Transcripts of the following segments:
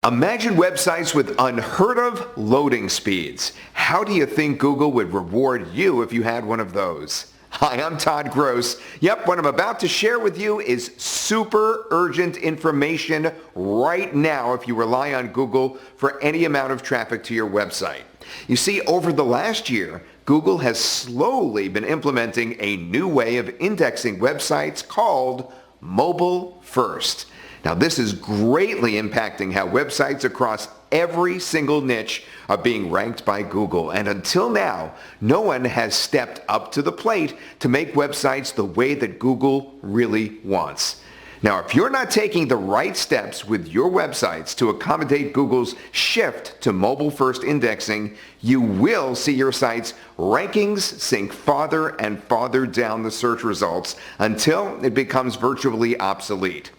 Imagine websites with unheard of loading speeds. How do you think Google would reward you if you had one of those? Hi, I'm Todd Gross. Yep, what I'm about to share with you is super urgent information right now if you rely on Google for any amount of traffic to your website. You see, over the last year, Google has slowly been implementing a new way of indexing websites called Mobifirst. Now, this is greatly impacting how websites across every single niche are being ranked by Google. And until now, no one has stepped up to the plate to make websites the way that Google really wants. Now, if you're not taking the right steps with your websites to accommodate Google's shift to mobile-first indexing, you will see your site's rankings sink farther and farther down the search results until it becomes virtually obsolete.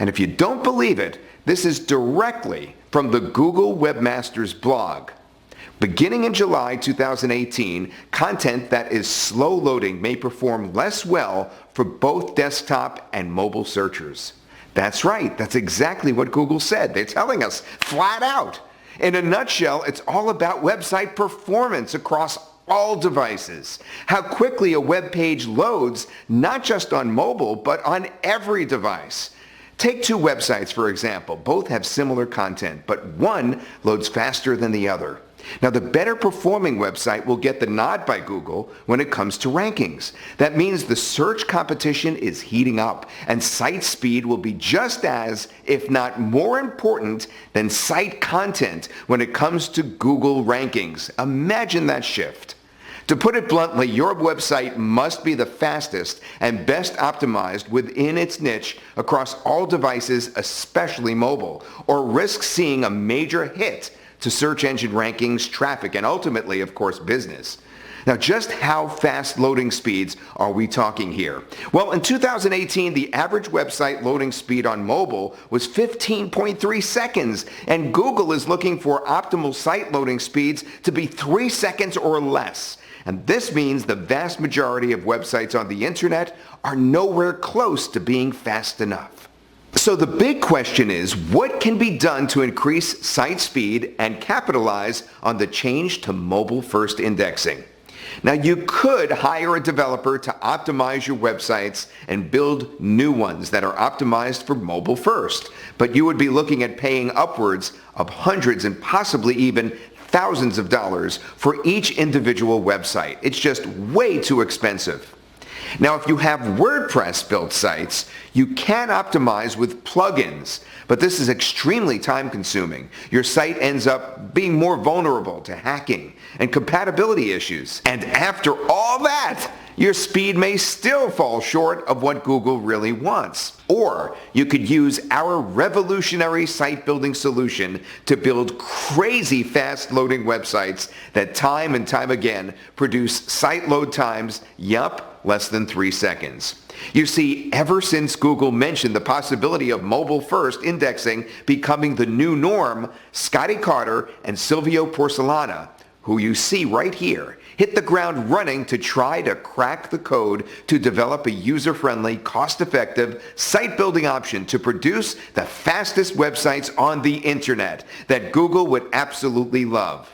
And if you don't believe it, this is directly from the Google Webmaster's blog. Beginning in July 2018, content that is slow loading may perform less well for both desktop and mobile searchers. That's right, that's exactly what Google said. They're telling us flat out. In a nutshell, it's all about website performance across all devices. How quickly a web page loads, not just on mobile, but on every device. Take two websites, for example. Both have similar content, but one loads faster than the other. Now, the better performing website will get the nod by Google when it comes to rankings. That means the search competition is heating up, and site speed will be just as, if not more important than site content when it comes to Google rankings. Imagine that shift. To put it bluntly, your website must be the fastest and best optimized within its niche across all devices, especially mobile, or risk seeing a major hit to search engine rankings, traffic, and ultimately, of course, business. Now, just how fast loading speeds are we talking here? Well, in 2018, the average website loading speed on mobile was 15.3 seconds, and Google is looking for optimal site loading speeds to be 3 seconds or less. And this means the vast majority of websites on the internet are nowhere close to being fast enough. So the big question is, what can be done to increase site speed and capitalize on the change to mobile-first indexing? Now, you could hire a developer to optimize your websites and build new ones that are optimized for mobile first, but you would be looking at paying upwards of hundreds and possibly even thousands of dollars for each individual website. It's just way too expensive. Now, if you have WordPress-built sites, you can optimize with plugins, but this is extremely time-consuming. Your site ends up being more vulnerable to hacking and compatibility issues. And after all that, your speed may still fall short of what Google really wants. Or you could use our revolutionary site building solution to build crazy fast loading websites that time and time again produce site load times, less than 3 seconds. You see, ever since Google mentioned the possibility of mobile-first indexing becoming the new norm, Scotty Carter and Silvio Porcelana, who you see right here, hit the ground running to try to crack the code to develop a user-friendly, cost-effective site-building option to produce the fastest websites on the internet that Google would absolutely love.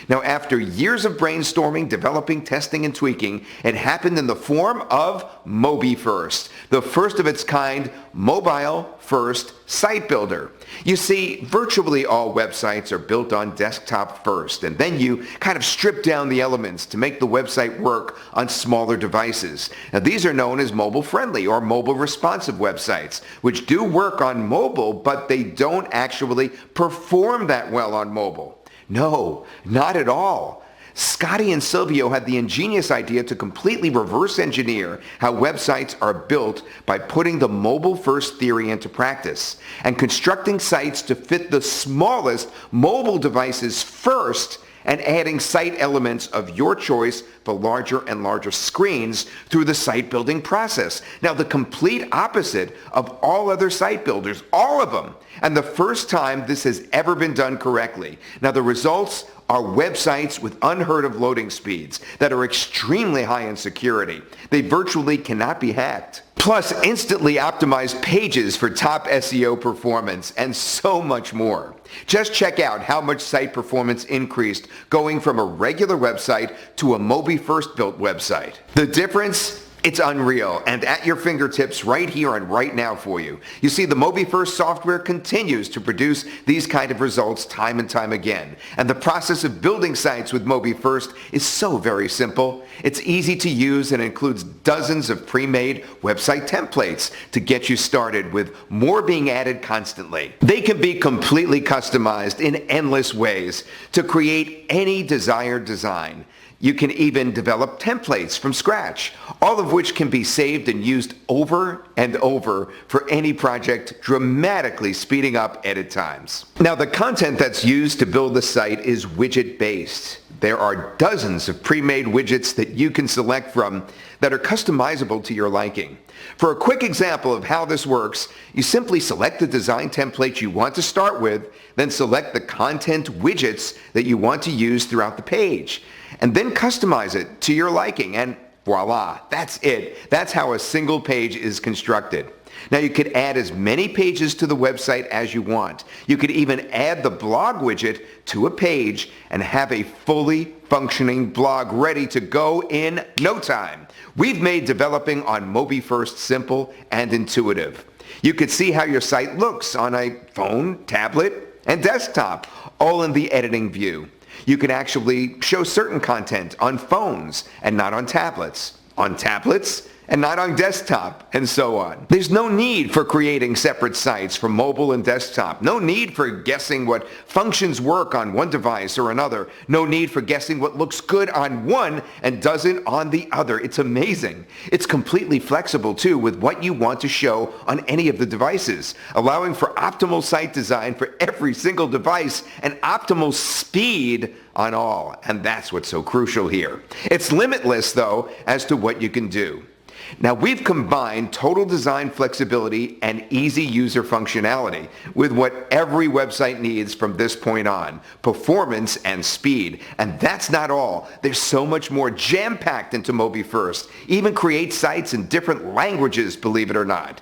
Now, after years of brainstorming, developing, testing, and tweaking, it happened in the form of Mobifirst, the first of its kind mobile-first site builder. You see, virtually all websites are built on desktop first, and then you kind of strip down the elements to make the website work on smaller devices. Now, these are known as mobile-friendly or mobile-responsive websites, which do work on mobile, but they don't actually perform that well on mobile. No, not at all. Scotty and Silvio had the ingenious idea to completely reverse engineer how websites are built by putting the mobile-first theory into practice and constructing sites to fit the smallest mobile devices first and adding site elements of your choice for larger and larger screens through the site building process. Now, the complete opposite of all other site builders, all of them, and the first time this has ever been done correctly. Now, the results are websites with unheard of loading speeds that are extremely high in security. They virtually cannot be hacked. Plus, instantly optimized pages for top SEO performance, and so much more. Just check out how much site performance increased going from a regular website to a Mobifirst built website. The difference? It's unreal and at your fingertips right here and right now for you. You see, the Mobifirst software continues to produce these kind of results time and time again. And the process of building sites with Mobifirst is so very simple. It's easy to use and includes dozens of pre-made website templates to get you started, with more being added constantly. They can be completely customized in endless ways to create any desired design. You can even develop templates from scratch, all of which can be saved and used over and over for any project, dramatically speeding up edit times. Now, the content that's used to build the site is widget-based. There are dozens of pre-made widgets that you can select from that are customizable to your liking. For a quick example of how this works, you simply select the design template you want to start with, then select the content widgets that you want to use throughout the page, and then customize it to your liking, and voila, that's it. That's how a single page is constructed. Now, you could add as many pages to the website as you want. You could even add the blog widget to a page and have a fully functioning blog ready to go in no time. We've made developing on Mobifirst simple and intuitive. You could see how your site looks on a phone, tablet, and desktop, all in the editing view. You can actually show certain content on phones and not on tablets and not on desktop, and so on. There's no need for creating separate sites for mobile and desktop. No need for guessing what functions work on one device or another. No need for guessing what looks good on one and doesn't on the other. It's amazing. It's completely flexible too with what you want to show on any of the devices, allowing for optimal site design for every single device and optimal speed on all. And that's what's so crucial here. It's limitless though as to what you can do. Now, we've combined total design flexibility and easy user functionality with what every website needs from this point on: performance and speed. And that's not all. There's so much more jam-packed into Mobifirst. Even create sites in different languages, believe it or not.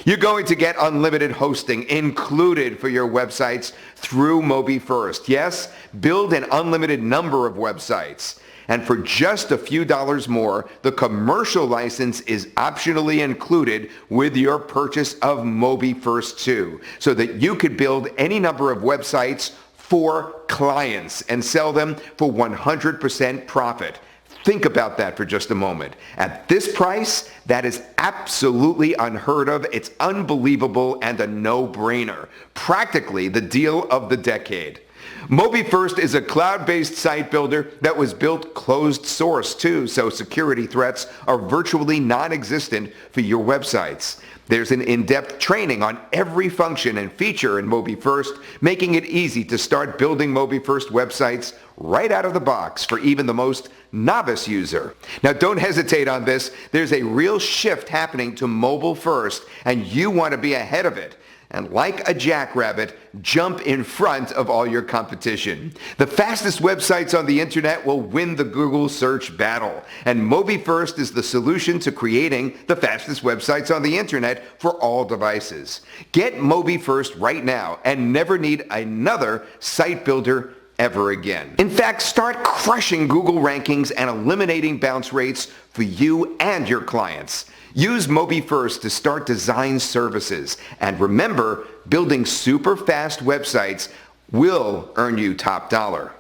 You're going to get unlimited hosting included for your websites through Mobifirst. Yes, build an unlimited number of websites. And for just a few dollars more, the commercial license is optionally included with your purchase of Mobifirst 2, so that you could build any number of websites for clients and sell them for 100% profit. Think about that for just a moment. At this price, that is absolutely unheard of. It's unbelievable and a no-brainer. Practically the deal of the decade. Mobifirst is a cloud-based site builder that was built closed source too, so security threats are virtually non-existent for your websites. There's an in-depth training on every function and feature in Mobifirst, making it easy to start building Mobifirst websites right out of the box for even the most novice user. Now, don't hesitate on this. There's a real shift happening to mobile first, and you want to be ahead of it. And like a jackrabbit, jump in front of all your competition. The fastest websites on the internet will win the Google search battle. And Mobifirst is the solution to creating the fastest websites on the internet for all devices. Get Mobifirst right now and never need another site builder ever again. In fact, start crushing Google rankings and eliminating bounce rates for you and your clients. Use Mobifirst to start design services. And remember, building super fast websites will earn you top dollar.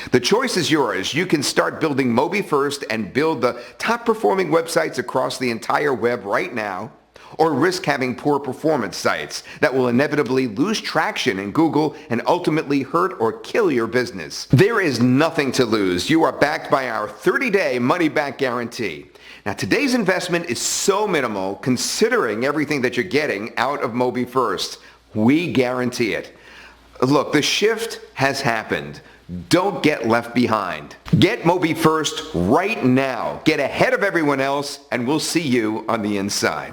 The choice is yours. You can start building Mobifirst and build the top performing websites across the entire web right now, or risk having poor performance sites that will inevitably lose traction in Google and ultimately hurt or kill your business. There is nothing to lose. You are backed by our 30-day money-back guarantee. Now, today's investment is so minimal considering everything that you're getting out of Mobifirst. We guarantee it. Look, the shift has happened. Don't get left behind. Get Mobifirst right now. Get ahead of everyone else, and we'll see you on the inside.